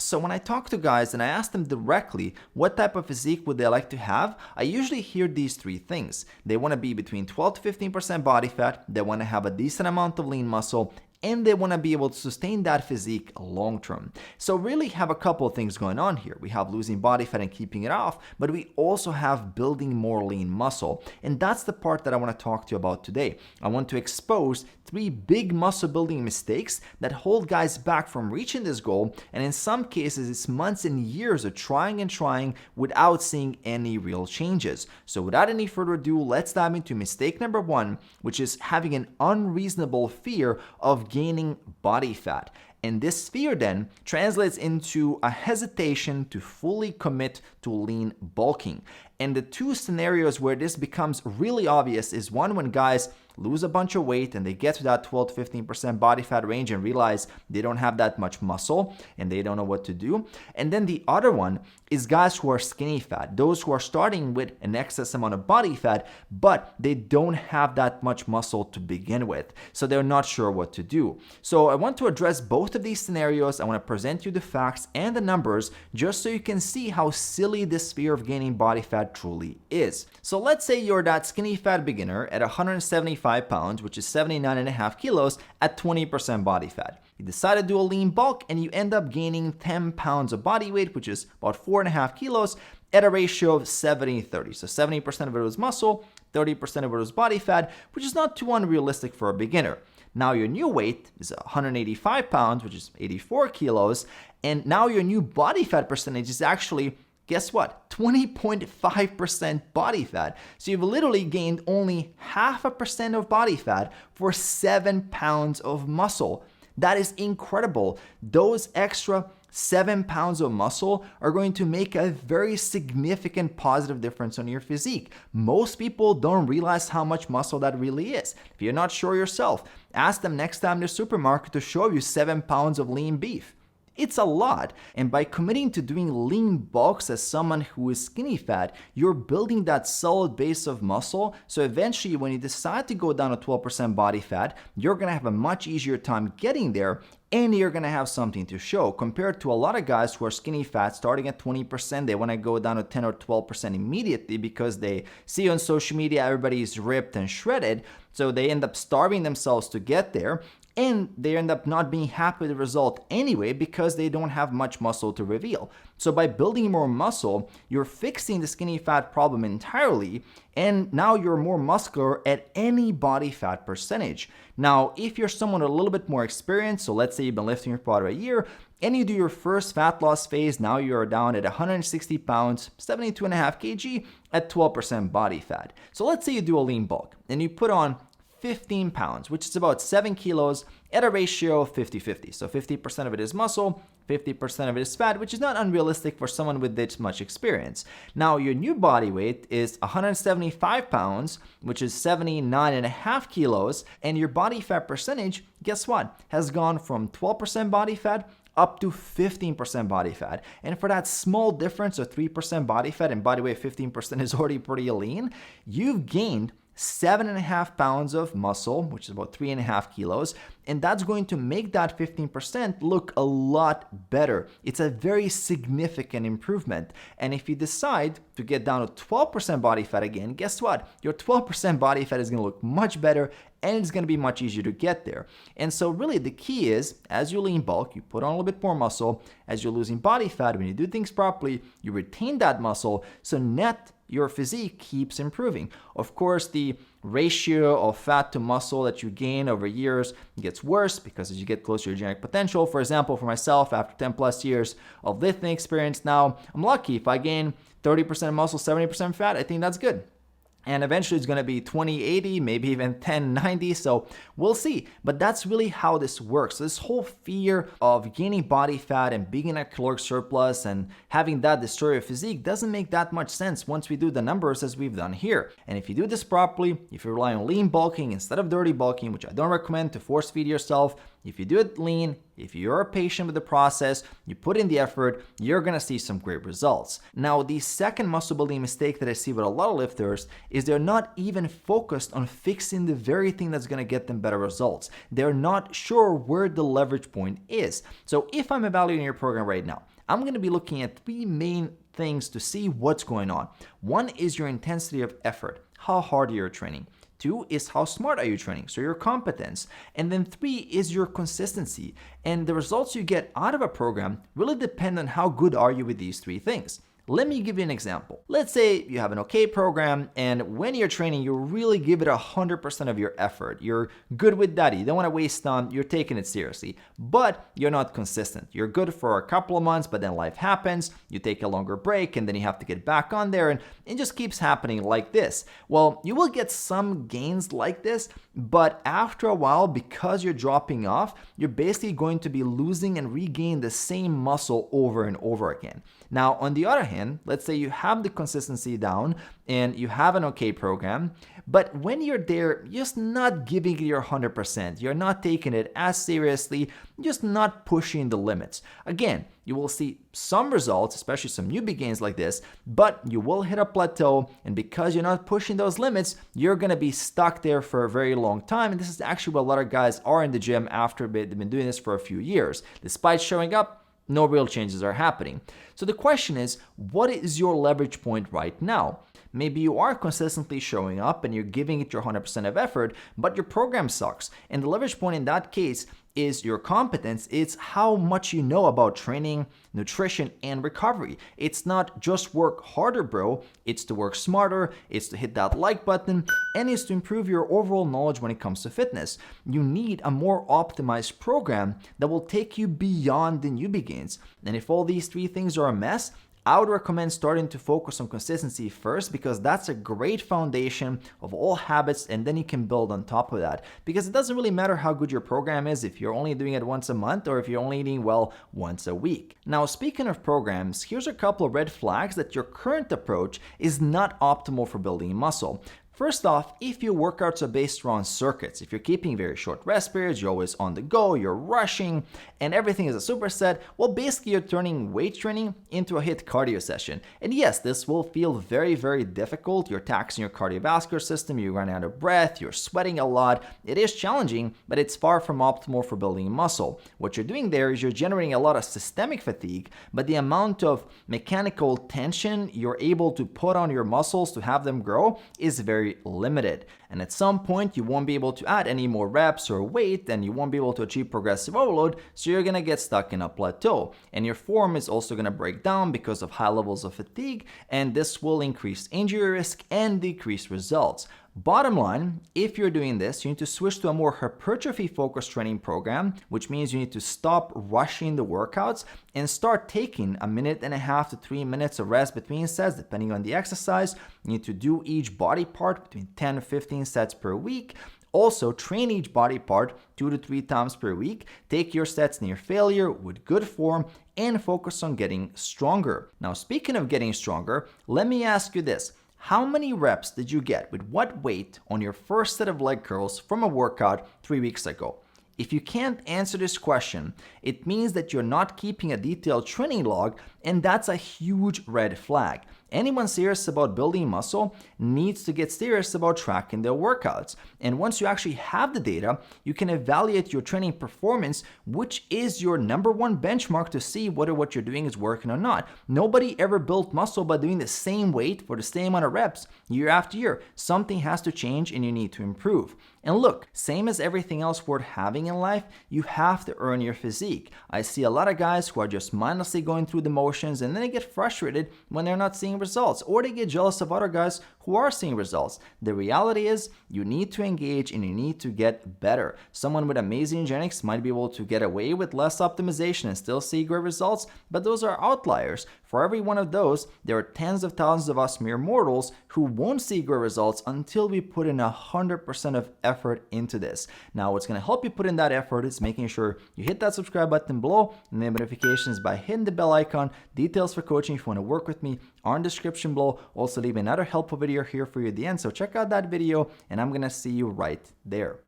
So when I talk to guys and I ask them directly what type of physique would they like to have, I usually hear these three things. They want to be between 12 to 15% body fat, they want to have a decent amount of lean muscle, and they want to be able to sustain that physique long term. So really have a couple of things going on here. We have losing body fat and keeping it off, but we also have building more lean muscle. And that's the part that I want to talk to you about today. I want to expose three big muscle building mistakes that hold guys back from reaching this goal, and in some cases it's months and years of trying and trying without seeing any real changes. So without any further ado, let's dive into mistake number one, which is having an unreasonable fear of gaining body fat. And this fear then translates into a hesitation to fully commit to lean bulking. And the two scenarios where this becomes really obvious is one, when guys lose a bunch of weight and they get to that 12 to 15% body fat range and realize they don't have that much muscle and they don't know what to do. And then the other one is guys who are skinny fat, those who are starting with an excess amount of body fat, but they don't have that much muscle to begin with. So they're not sure what to do. So I want to address both of these scenarios. I want to present you the facts and the numbers just so you can see how silly this fear of gaining body fat truly is. So let's say you're that skinny fat beginner at 175 pounds, which is 79.5 kilos at 20% body fat. You decide to do a lean bulk and you end up gaining 10 pounds of body weight, which is about 4.5 kilos at a ratio of 70-30. So 70% of it was muscle, 30% of it was body fat, which is not too unrealistic for a beginner. Now your new weight is 185 pounds, which is 84 kilos, and now your new body fat percentage is actually, guess what? 20.5% body fat. So you've literally gained only 0.5% of body fat for 7 pounds of muscle. That is incredible. Those extra 7 pounds of muscle are going to make a very significant positive difference on your physique. Most people don't realize how much muscle that really is. If you're not sure yourself, ask them next time to the supermarket to show you 7 pounds of lean beef. It's a lot, and by committing to doing lean bulks as someone who is skinny fat, you're building that solid base of muscle, so eventually when you decide to go down to 12% body fat, you're going to have a much easier time getting there, and you're going to have something to show compared to a lot of guys who are skinny fat starting at 20%. They want to go down to 10 or 12% immediately because they see on social media everybody is ripped and shredded, so they end up starving themselves to get there. And they end up not being happy with the result anyway because they don't have much muscle to reveal. So by building more muscle, you're fixing the skinny fat problem entirely, and now you're more muscular at any body fat percentage. Now, if you're someone a little bit more experienced, so let's say you've been lifting for about a year, and you do your first fat loss phase, now you're down at 160 pounds, 72.5 kg at 12% body fat. So let's say you do a lean bulk, and you put on 15 pounds, which is about 7 kilos at a ratio of 50-50. So 50% of it is muscle, 50% of it is fat, which is not unrealistic for someone with this much experience. Now, your new body weight is 175 pounds, which is 79.5 kilos, and your body fat percentage, guess what, has gone from 12% body fat up to 15% body fat. And for that small difference of 3% body fat and body weight 15% is already pretty lean, you've gained 7.5 pounds of muscle, which is about 3.5 kilos, and that's going to make that 15% look a lot better. It's a very significant improvement. And if you decide to get down to 12% body fat again, guess what? Your 12% body fat is going to look much better, and it's going to be much easier to get there. And so really the key is, as you lean bulk, you put on a little bit more muscle. As you're losing body fat, when you do things properly, you retain that muscle, so net your physique keeps improving. Of course, the ratio of fat to muscle that you gain over years gets worse because as you get closer to your genetic potential. For example, for myself, after 10 plus years of lifting experience now, I'm lucky if I gain 30% muscle, 70% fat, I think that's good. And eventually it's going to be 20-80, maybe even 10-90. So we'll see. But that's really how this works. So this whole fear of gaining body fat and being in a caloric surplus and having that destroy your physique doesn't make that much sense once we do the numbers as we've done here. And if you do this properly, if you rely on lean bulking instead of dirty bulking, which I don't recommend to force feed yourself, If you do it lean, if you're patient with the process, you put in the effort, you're gonna see some great results. Now, the second muscle building mistake that I see with a lot of lifters is they're not even focused on fixing the very thing that's gonna get them better results. They're not sure where the leverage point is. So if I'm evaluating your program right now, I'm gonna be looking at three main things to see what's going on. One is your intensity of effort, how hard you're training. Two is how smart are you training, so your competence. And then three is your consistency. And the results you get out of a program really depend on how good are you with these three things. Let me give you an example. Let's say you have an okay program, and when you're training, you really give it 100% of your effort. You're good with that. You don't want to waste time. You're taking it seriously, but you're not consistent. You're good for a couple of months, but then life happens. You take a longer break, and then you have to get back on there, and it just keeps happening like this. Well, you will get some gains like this, but after a while, because you're dropping off, you're basically going to be losing and regain the same muscle over and over again. Now, on the other hand, let's say you have the consistency down and you have an okay program, but when you're there, you're just not giving it your 100%. You're not taking it as seriously, just not pushing the limits. Again, you will see some results, especially some newbie gains like this, but you will hit a plateau, and because you're not pushing those limits, you're gonna be stuck there for a very long time. And this is actually what a lot of guys are in the gym after they've been doing this for a few years. Despite showing up, no real changes are happening. So the question is, what is your leverage point right now? Maybe you are consistently showing up and you're giving it your 100% of effort, but your program sucks. And the leverage point in that case is your competence. It's how much you know about training, nutrition, and recovery. It's not just work harder, bro. It's to work smarter, it's to hit that like button, and it's to improve your overall knowledge when it comes to fitness. You need a more optimized program that will take you beyond the newbie gains. And if all these three things are a mess, I would recommend starting to focus on consistency first, because that's a great foundation of all habits, and then you can build on top of that. Because it doesn't really matter how good your program is if you're only doing it once a month or if you're only eating well once a week. Now, speaking of programs, here's a couple of red flags that your current approach is not optimal for building muscle. First off, if your workouts are based around circuits, if you're keeping very short rest periods, you're always on the go, you're rushing, and everything is a superset, well, basically you're turning weight training into a HIIT cardio session. And yes, this will feel very, very difficult. You're taxing your cardiovascular system, you're running out of breath, you're sweating a lot. It is challenging, but it's far from optimal for building muscle. What you're doing there is you're generating a lot of systemic fatigue, but the amount of mechanical tension you're able to put on your muscles to have them grow is very limited. And at some point, you won't be able to add any more reps or weight, and you won't be able to achieve progressive overload, so you're gonna get stuck in a plateau. And your form is also gonna break down because of high levels of fatigue, and this will increase injury risk and decrease results. Bottom line, if you're doing this, you need to switch to a more hypertrophy-focused training program, which means you need to stop rushing the workouts and start taking 1.5 to 3 minutes of rest between sets, depending on the exercise. You need to do each body part between 10 to 15 sets per week. Also, train each body part 2 to 3 times per week. Take your sets near failure with good form and focus on getting stronger. Now, speaking of getting stronger, let me ask you this. How many reps did you get with what weight on your first set of leg curls from a workout 3 weeks ago? If you can't answer this question, it means that you're not keeping a detailed training log, and that's a huge red flag. Anyone serious about building muscle needs to get serious about tracking their workouts. And once you actually have the data, you can evaluate your training performance, which is your number one benchmark to see whether what you're doing is working or not. Nobody ever built muscle by doing the same weight for the same amount of reps year after year. Something has to change and you need to improve. And look, same as everything else worth having in life, you have to earn your physique. I see a lot of guys who are just mindlessly going through the motions, and then they get frustrated when they're not seeing results, or they get jealous of other guys who are seeing results. The reality is you need to engage and you need to get better. Someone with amazing genetics might be able to get away with less optimization and still see great results, but those are outliers. For every one of those, there are tens of thousands of us mere mortals who won't see great results until we put in 100% of effort into this. Now, what's going to help you put in that effort is making sure you hit that subscribe button below and the notifications by hitting the bell icon. Details for coaching if you want to work with me are in the description below. Also, leave another helpful video here for you at the end. So check out that video and I'm going to see you right there.